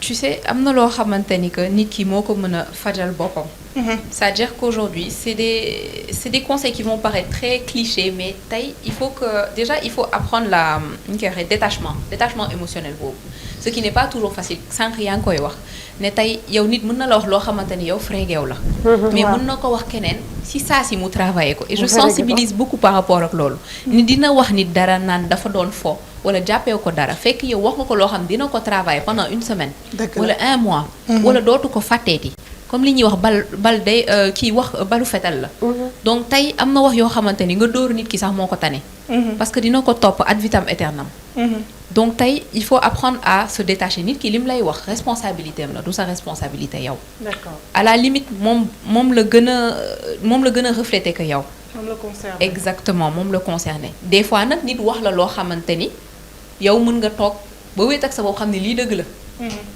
tu sais am na loo xamante ni que nit ki moo ko mën a fajal boppam. C'est-à-dire qu'aujourd'hui c'est des conseils qui vont paraître très clichés mais tey il faut apprendre détachement émotionnel boobu ce qui n'est pas toujours facile sànq yaa ngi koy wax ne tey yow nit mën na la wax loo xamante ni yow frégeew la mais mën na ko wax keneen si saa si mu travailler ko et je sensibilise beaucoup par rapport ak loolu ni dina wax nit dara naan dafa doon fo wala jàppeew ko dara fekk yow wax nga ko loo xam dina ko travailler pendant une semaine wala un mois wala dootu ko fàtteeti comme li ñuy wax bal day kii wax balu fetal la donc tey am na wax yoo xamante ni nga dóor nit ki sax moo ko tane parce que dina ko topp ad vitam aeternam donc tey il faut apprendre à se détacher nit ki lim lay wax responsabilité am la du sa responsabilité yow d'accord à la limite moom la gën a refléter que yow moom la concerné exactement moom la concerné des fois nag nit wax la loo xamante ni yow mën nga toog ba wéet ak sa bopp xam ne lii dëgg la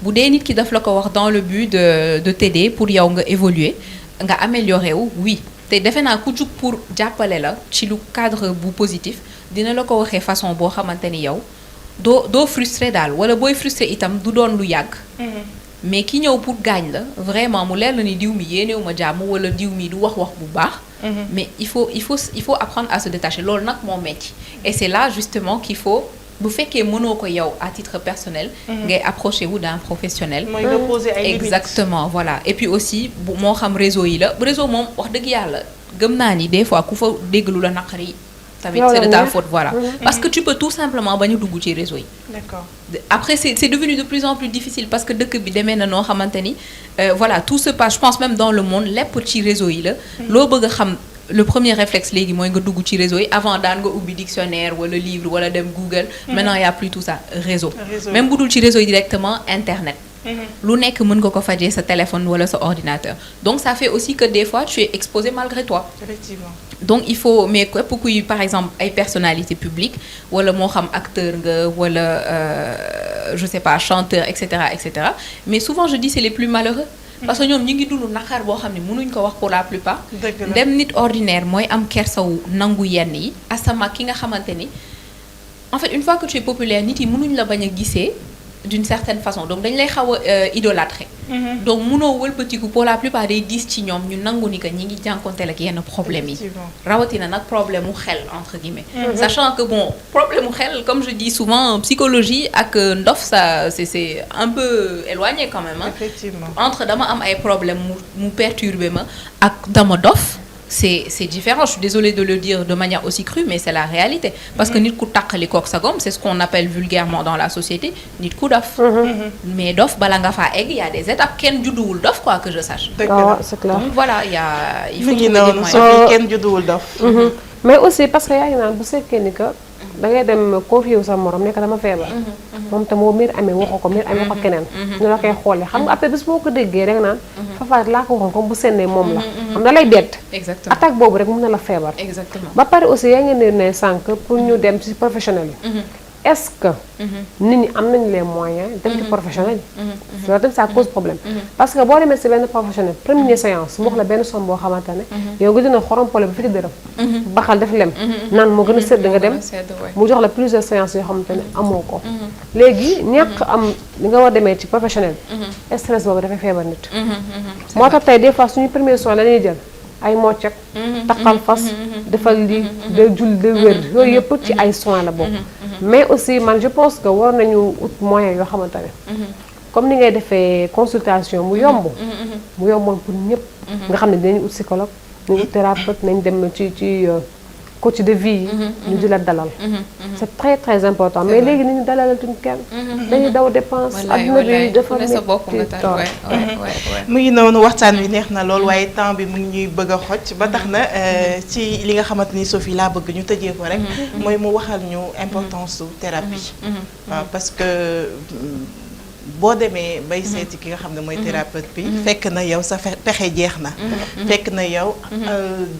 bu dee nit ki daf la ko wax dans le but de t'aider pour yow nga évoluer nga améliorer wu oui te defe naa ku jug pour jàppale la ci lu cadre bu positif dina la ko waxee façon boo xamante ni yow doo frustré daal wala booy frustré itam du doon lu yàgg mais ki ñëw pour gaañ la vraiment mu leer la ni diw mi yéenewu ma jàmm wala diw mi du wax bu baax mais il faut apprendre à se détacher loolu nag moo metti et c'est là justement qu'il faut bu fekkee mënoo ko yow à titre personnel ngay approché wu d'un professionnel mooy nga poser ay limites exactement voilà et puis aussi moo xam réseau yi la réseau moom wax dëgg yàlla gëm naa ni des fois ku fa dégg lu la naqari tamit c'est de ta faute voilà parce que tu peux tout simplement bañ a dugg ci réseau yi d'accord après c'est devenu de plus en plus difficile parce que dëkk bi demee na noo xamante ni voilà tout se passe je pense même dans le monde lépp ci réseau yi la loo bëgg a xam le premier réflexe léegi mooy nga dugg ci réseau yi avant daan nga ubbi dictionnaire wala livre wala dem Google maintenant il y a plus tout ça réseau même bu dul ci réseau yi directement internet lu nekk mën nga ko fajee sa téléphone wala sa ordinateur donc ça fait aussi que des fois tu es exposé malgré toi effectivement donc il faut mais képp kuy par exemple ay personnalité publique wala moo xam acteur nga wala je sais pas chanteur et cetera mais souvent je dis c'est les plus malheureux parce que ñoom ñi ngi dund naqar boo xam ne mënuñ ko wax pour la plupart dem nit ordinaire mooy am kersawu nangu yenn yi asama ki nga xamante ni en fait une fois que tu es populaire nit yi mënuñ la bañ a gisee d'une certaine façon donc dañ lay xaw a idolâtrer donc mënoo wëlbatiku pour la plupart day diis ci ñoom ñu nangu ni que ñi ngi jànkonteel ak yenn problème yi rawatina nag problème mu xel entre guillemets sachant que bon problème mu xel comme je dis souvent psychologie ak ndof ça c'est un peu éloigné quand même effectivement entre dama am ay problème mu perturber ma ak dama dof c'est différent je suis désolée de le dire de manière aussi crue mais c'est la réalité parce que nit ku tàqali kook sagom c'est ce qu'on appelle vulgairement dans la société nit ku dof mais dof bala nga faa egg y a des étapes kenn judduwul dof quoi que je sache c'est clair donc voilà il faut noonu soo kenn judduwul dof mais aussi parce que yaa ngi naan bu fekkee ni que da ngay dem confier wu sa morom nekk dama feebar moom te moo miir amee waxu ko miir amee ko keneen ñu la koy xoolee xam nga après bis boo ko déggee rek naan fafaat laa ko waxoon comme bu sennee moom la xam da lay bett exactement attaque boobu rek mën na la feebar exactement ba pare aussi yaa ngi ne sànq pour ñu dem ci professionnel yi est-ce que nit ñi am nañu les moyens dem ci professionnel yi loolu tamit ça cause problème parce que boo demee ci benn professionnel première séance mu wax la benn somme boo xamante ne yow nga dina xorom pole ba fi dërëm baxal def lem naan moo gën a sedd nga dem mu jox la plusieurs séances yoo xamante ne amoo ko léegi ñàkk am li nga war demee ci professionnel stress boobu dafay feebar nit moo tax tey des fois suñu premier soin la ñuy jël ay moccak taqal fas defal li de julli de wér yooyu yëpp ci ay soins la bokk mais aussi man je pense que war nañu ut moyen yoo xamante ne comme ni ngay defee consultation mu yomboon pour ñëpp nga xam ne dinañu ut psychologue nañu ut thérapeute nañ dem ci coach de vie yi ñu di la dalal c'est très très important mais léegi ni ñu dalalatuñ kenn dañuy daw dépense adduna bi dafa metti torop mu ngi noonu waxtaan wi neex na lool waaye temps bi mu ngi ñuy bëgg a xoj ba tax na ci li nga xamante ni Sophie laa bëgg ñu tëjee ko rek mooy mu waxal ñu importance su thérapie waaw parce que boo demee bay seeti ki nga xam ne mooy thérapeute bi fekk na yow sa pexe jeex na fekk na yow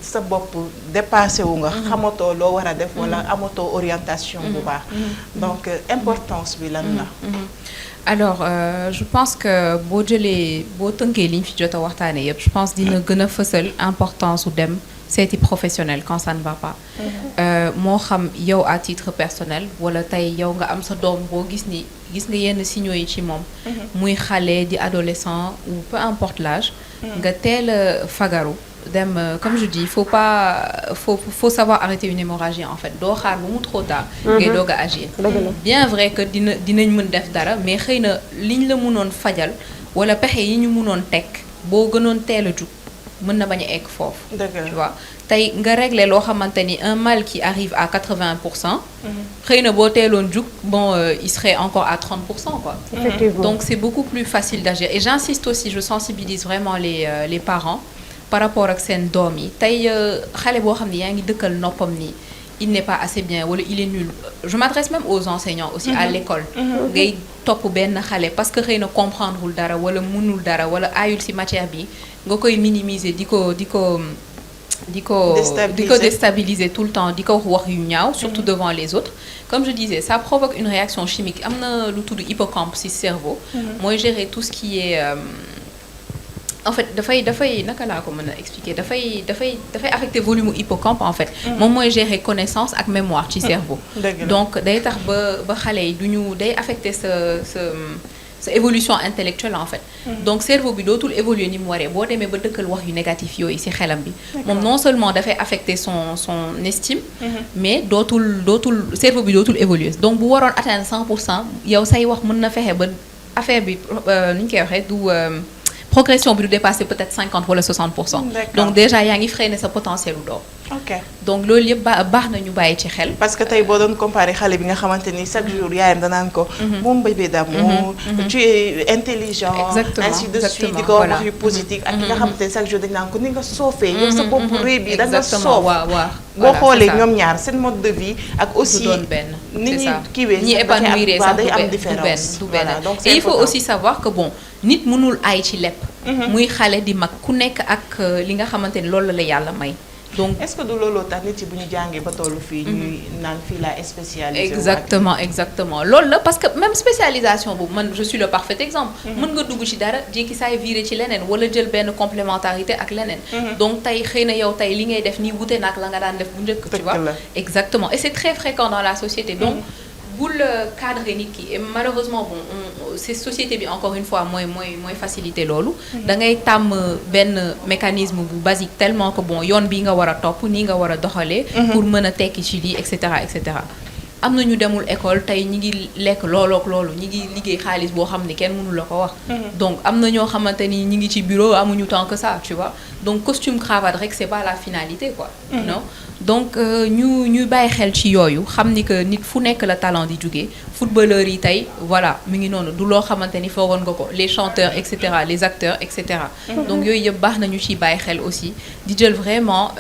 sa bopp dépassé wu nga xamatoo loo war a def wala amatoo orientation bu baax donc importance bi lan la alors je pense que boo tënkee li ñu fi jot a waxtaanee yëpp je pense dina gën a fësal importance su dem seeti professionnel quand ça ne va pas moo xam yow à titre personnel wala tey yow nga am sa doom boo gis nga yenn signaux yi ci moom muy xale di adolescent ou peu importe l'âge nga teel a fagaru dem comme je dis faut savoir arrêter une hémorragie en fait doo xaar ba mu trop tard ngay doog a agir bien vrai que dinañ mën def dara mais xëy na liñ la mënoon fajal wala pexe yi ñu mënoon teg boo gënoon teel a jug mën na bañ a egg foofu tu vois tey nga régler loo xamante ni un mal qui arrive à 80% xëy na boo teeloon jug bon il serait encore à 30% quoi donc c'est beaucoup plus facile d'agir et j'insiste aussi je sensibilise vraiment les parents par rapport ak seen doom yi tey xale boo xam ne yaa ngi dëkkal noppam nii il n'est pas assez bien wala il est nul je m'adresse même aux enseignants aussi à l'école ngay topp benn xale parce que xëy na comprendrewul dara wala mënul dara wala aayul ci matière bi nga koy minimiser di ko déstabiliser tout le temps di ko wax yu ñaaw surtout devant les autres comme je disais ça provoque une réaction chimique am na lu tudd hippocampe ci cerveau mooy gérer tout ce qui est en fait dafay naka laa ko mën a expliquer dafay affecter volume hippocampe en fait moom mooy gérer connaissance ak mémoire ci cerveau donc day tax ba xale yi duñu day affecter sa évolution intellectuelle en fait donc cerveau bi dootul évoluer ni mu waree boo demee ba dëkkal wax yu négatif yooyu ci xelam bi moom non seulement dafay affecter son estime mais dootul cerveau bi dootul évoluer donc bu waroon atteindre 100% yow say wax mën na fexe ba affaire bi ni ñu koy waxee du progression bi du dépasser peut-être 50 wala 60%. donc déjà yaa ngi freiner sa potentiel u doom. ok donc loolu yëpp baax na ñu bàyyi ci xel. parce que tey boo doon comparer xale bi nga xamante ni chaque jour yaayam danaan ko. moom bébé d'amour. tu es intelligent. exactement ainsi de suite di ko wax yu positif. ak ki nga xamante ni chaque jour dañu naan ko ni nga soofee. yow sa bopp réew bi da nga soof. boo xoolee ñoom ñaar seen mode de vie ak aussi. du doon benn ni ñuy kiiwee ñi épanouir sax day am différence. du benn et il faut aussi savoir que bon nit mënul ay ci lépp. muy xale di mag ku nekk ak li nga xamante ni loolu la yàlla may. donc est-ce que du looloo tax nit yi bu ñu jàngee ba tollu fii ñuy naan fii la spécialisé. exactement loolu la parce que même spécialisation boobu man je suis le parfait exemple. mën nga dugg ci dara jékki saay viré ci leneen wala jël benn complémentarité ak leneen. donc tey xëy na yow tey li ngay def nii wute nag la nga daan def bu njëkk. tu vois exactement et c'est très fréquent dans la société donc. bul cadre nit ki et malheureusement bon c'est société bi encore une fois mooy faciliter loolu da ngay tàmm benn mécanisme bu basique tellement que bon yoon bi nga war a topp nii nga war a doxalee pour mën a tekki ci lii et cetera am na ñu demul école tey ñi ngi lekk loolook loolu ñi ngi liggéey xaalis boo xam ne kenn mënu la ko wax donc am na ñoo xamante ni ñi ngi ci bureau amuñu tant que ça tu vois donc costume cravate rek c'est pas la finalité quoi non donc ñuy bàyyi xel ci yooyu xam ni que nit fu nekk la talent di jóge footballeurs yi tey voilà mi ngi noonu du loo xamante ni foogoon nga ko les chanteurs et cetera les acteurs et cetera donc yooyu yëpp baax nañu ciy bàyyi xel aussi di jël vraiment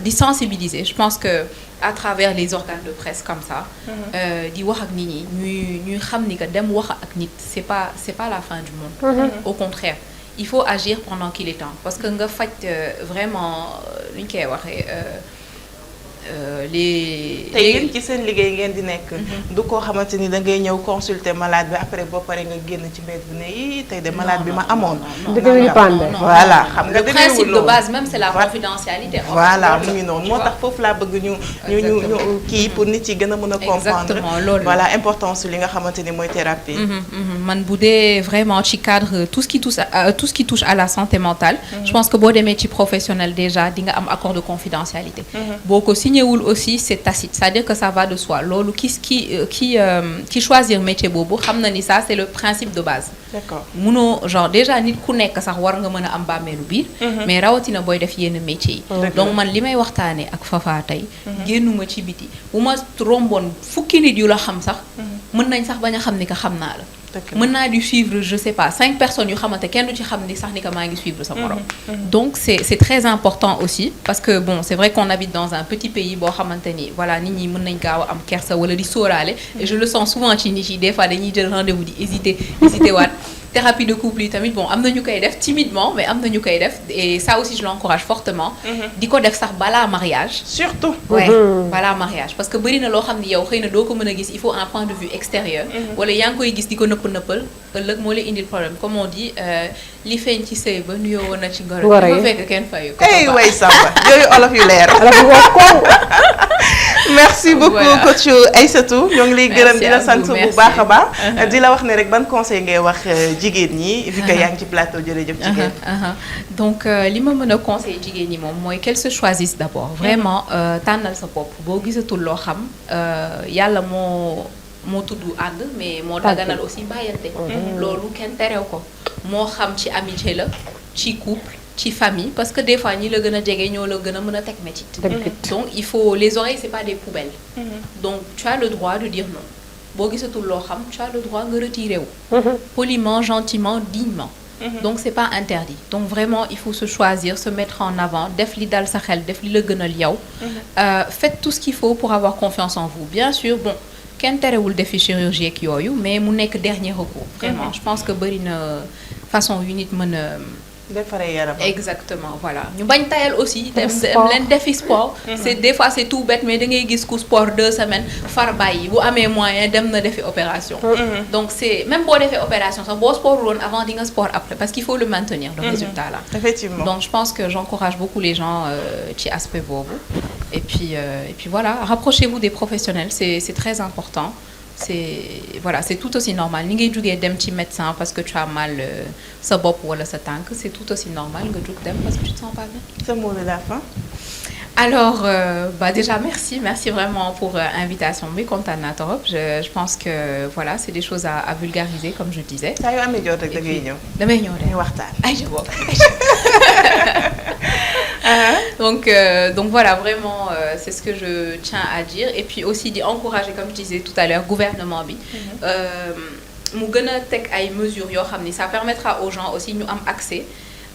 di sensibiliser je pense que à travers les organes de presse comme ça di wax ak nit ñi ñuy xam ni que dem wax ak nit c'est pas la fin du monde au contraire il faut agir pendant qu'il est temps parce que nga faj vraiment lu ñu koy waxee tey yéen ci seen liggéey ngeen di nekk du koo xamante ni da ngay ñëw consulter malade bi après boo pare nga génn ci mbedd bi ne yi tey de malade bi ma amoon voilà xam nga le principe de base même c'est la confidentialité voilà mu ngi noonu moo tax foofu laa bëgg ñu kii pour nit yi gën a mën a comprendre voilà importance li nga xamante ni mooy thérapie man bu dee vraiment ci cadre tout ce qui touche à la santé mentale je pense que boo demee ci professionnel déjà di nga am accord de confidentialité boo ko signé signé wul aussi c'est tacite, c'est-à-dire que ça va de soi loolu qui choisir métier boobu xam na ni ça c'est le principe de base. D'accord. munoo genre déjà nit ku nekk sax war nga mën a am bàmmeelu biir. mais rawatina booy def yenn métiers yi. donc man li may waxtaanee ak Fafa tey. génnuma ci biti bu ma romboon fukki nit yu la xam sax. mën nañ sax bañ a xam ni que xam naa la. mën naa di suivre je sais pas 5 personnes yu xamante kenn du ci xam ni sax ni que maa ngi suivre sa morom. donc c'est très important aussi parce que bon c'est vrai qu'on habite dans un petit pays boo xamante ni voilà nit ñi mën nañ gaaw a am kersa wala di sóoraale. et je le sens souvent ci nit yi des fois dañuy jël rendez-vous di hésiter waat. thérapie de couple yi tamit bon am na ñu koy def timidement mais am na ñu koy def et ça aussi je l'encourage fortement. di ko def sax balaa mariage. surtout. ouais balaa mariage parce que bëri na loo xam ni yow xëy na doo ko mën a gis il faut un point de vue extérieur. wala yaa ngi koy gis di ko nëppal ëllëg moo lay indil problème comme on dit li feeñ ci sëy ba nuyoo woon na ci ngoro yi. fekk kenn fayu ko. ay way Samba yooyu olof yu leer. merci beaucoup coach Aïssatou ñoo ngi lay gërëm di la sant bu baax a baax. di la wax ne rek ban conseil ngay wax jigéen ñi. vu que yaa ngi ci plateau jërëjëf jigéen. donc li ma mën a conseiller jigéen ñi moom mooy qu'elles se choisissent d'abord. vraiment tànnal sa bopp boo gisatul loo xam yàlla moo tudd ànd mais moo daganal aussi bàyyante. loolu kenn terew ko moo xam ci amitié la ci couple. ci famille parce que des fois ñi la gën a jege ñoo la gën a mën a teg métit. donc il faut les oreilles c'est pas des poubelles. donc tu as le droit de dire non boo gisatul loo xam tu as le droit nga retirer wu. poliment gentiment dignement. donc c'est pas interdit donc vraiment il faut se choisir se mettre en avant def li dal sa xel def li la gënal yow. faites tout ce qu'il faut pour avoir confiance en vous bien sûr bon kenn terewul defi chirurgie ak yooyu mais mu nekk dernier recours. vraiment je pense que bëri na façon yu nit mën a. defaree yaram. exactement voilà ñu bañ tayal aussi. dem leen defi sport. c'est des fois c'est tout bête mais da ngay gis ku sport 2 semaines far bàyyi bu amee moyen dem na defi opération. donc c'est même boo defee opération sax boo sport woon avant di nga sport après parce qu'il faut le maintenir le résultat là. effectivement donc je pense que j'encourage beaucoup les gens ci aspect boobu et puis voilà rapprochez-vous des professionnels c'est très important. c'est tout aussi normal ni ngay jugee dem ci médecin parce que tu as mal sa bopp wala sa tànk c'est tout aussi normal nga jug dem parce que tu te sens pas bien. ce mot de la fin. alors déjà merci vraiment pour invitation bi kontaan naa trop je pense que voilà c'est des choses à vulgariser comme je disais. saa yoo amee jot rek da ngay ñëw. damay ñëw de waxtaan. ay je vois. donc voilà vraiment c'est ce que je tiens à dire et puis aussi di encourager comme je disais tout à l'heure gouvernement bi mu gën a teg ay mesures yoo xam ni ça permettra aux gens aussi ñu am accès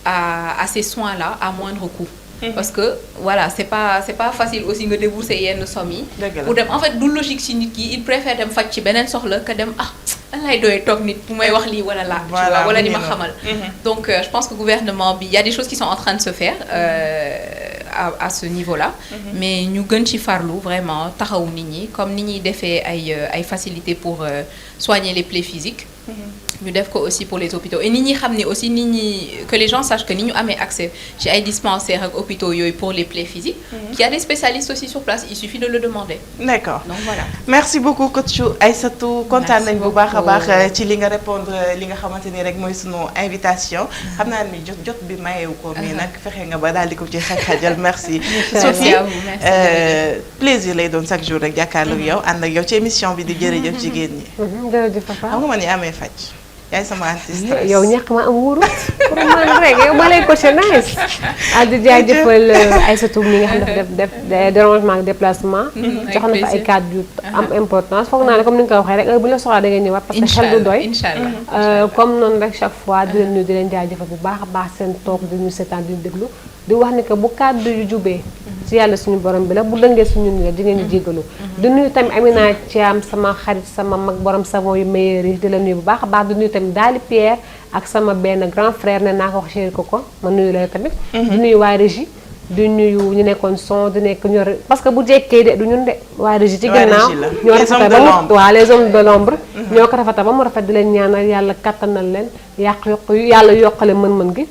à ces soins-là à moindre coût. parce que voilà c'est pas facile aussi nga débourser yenn somme yi. pour dem en fait du logique ci nit ki il préfère dem faj ci beneen soxla que dem lan lay doy toog nit bu may wax lii wala laa. tu vois wala di ma xamal. donc je pense que gouvernement bi il y a des choses qui sont en train de se faire à ce niveau-là. mais ñu gën ci farlu vraiment taxawu nit ñi comme ni ñuy defee ay facilités pour soigner les plaies physiques. ñu def ko aussi pour les hôpitaux et nit ñi xam ne aussi nit ñi que les gens sachent que ni ñu amee accès ci ay dispensaires ak hôpitaux yooyu pour les plaies physiques. qu'il y a des spécialistes aussi sur place il suffit de le demander. d'accord donc voilà. merci beaucoup coach Aïssatou kontaan nañ bu baax a baax ci li nga répondre li nga xamante ni rek mooy sunu invitation. xam naa ni jot bi mayewu ko. mais nag fexe nga ba daal di ko ci xajal merci. Sophie plaisir lay doon chaque jour rek jàkkaarloog yow ànd ak yow ci émission bi di jërëjëf jigéen ñi. jërëjëf papa xam nga man ni amee faj. yaay sama artiste yow ñàkk ma am wóorut pour man rek yow ma lay coaché nice. di jaajëfal Aïssatou mi nga xam ne def dérangement ak déplacement. jox na fa ay cadres yu am importance foog naa ne comme ni nga ko waxee rek bu ñu la soxlaa da ngay ñëwaat parce que xel du doy. comme noonu rek chaque fois di leen nuyu di leen jaajëfal bu baax a baax seen toog di ñu seetaan di ñu déglu di wax ni que bu cadre yu jubee. ci yàlla suñu borom bi la bu dëngee suñu ni la di ngeen ñu jégalu. di nuyu tamit Amina Thiam sama xarit sama mag borom savon yu meilleur yi di la nuyu bu baax a baax di nuyu tamit Dali Pierre ak sama benn grand frère ne naa ko wax chéri ko ma nuyu la tamit. di nuyu waa régie di nuyu ñu nekkoon son di nekk ñor parce que bu jekkee de du ñun de waa régie ci ginnaaw ñoo rafetal ba mu waa les hommes de l'ombre ñoo ko rafetal ba mu rafet di leen ñaanal yàlla kattanal leen yàlla yokkale mën-mën gi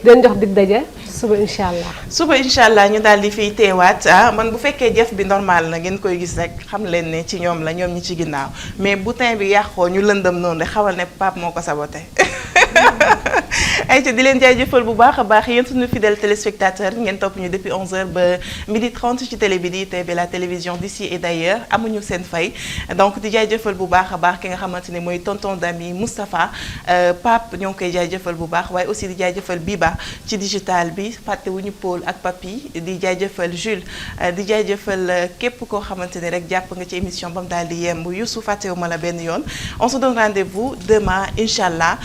di leen jox dig daje suba incha allah ñu daal di fiy teewaat man bu fekkee jëf bi normal na ngeen koy gis rek xam leen ne ci ñoom la ñoom ñi ci ginnaaw mais bu teint bi yàqoo ñu lëndëm noonu rek xawal ne Pape moo ko saboté ayca di leen jaajëfal bu baax a baax yéen suñu fidèles téléspectateurs ngeen topp ñu depuis 11h ba 12h30 ci télé bi di TV la télévision d'ici et d'ailleurs amuñu seen fay donc di jaajëfal bu baax a baax ki nga xamante ne mooy tonton Dami Moustapha Pape ñoo ngi koy jaajëfal bu baax waaye aussi di jaajëfal Biba ci digital bi fàttewuñu Paul ak Papi di jaajëfal Jules di jaajëfal képp koo xamante ne rek jàpp nga ci émission bam daal di yemb Youssou fàttewuma la benn yoon on se donne rendez-vous demain incha allah.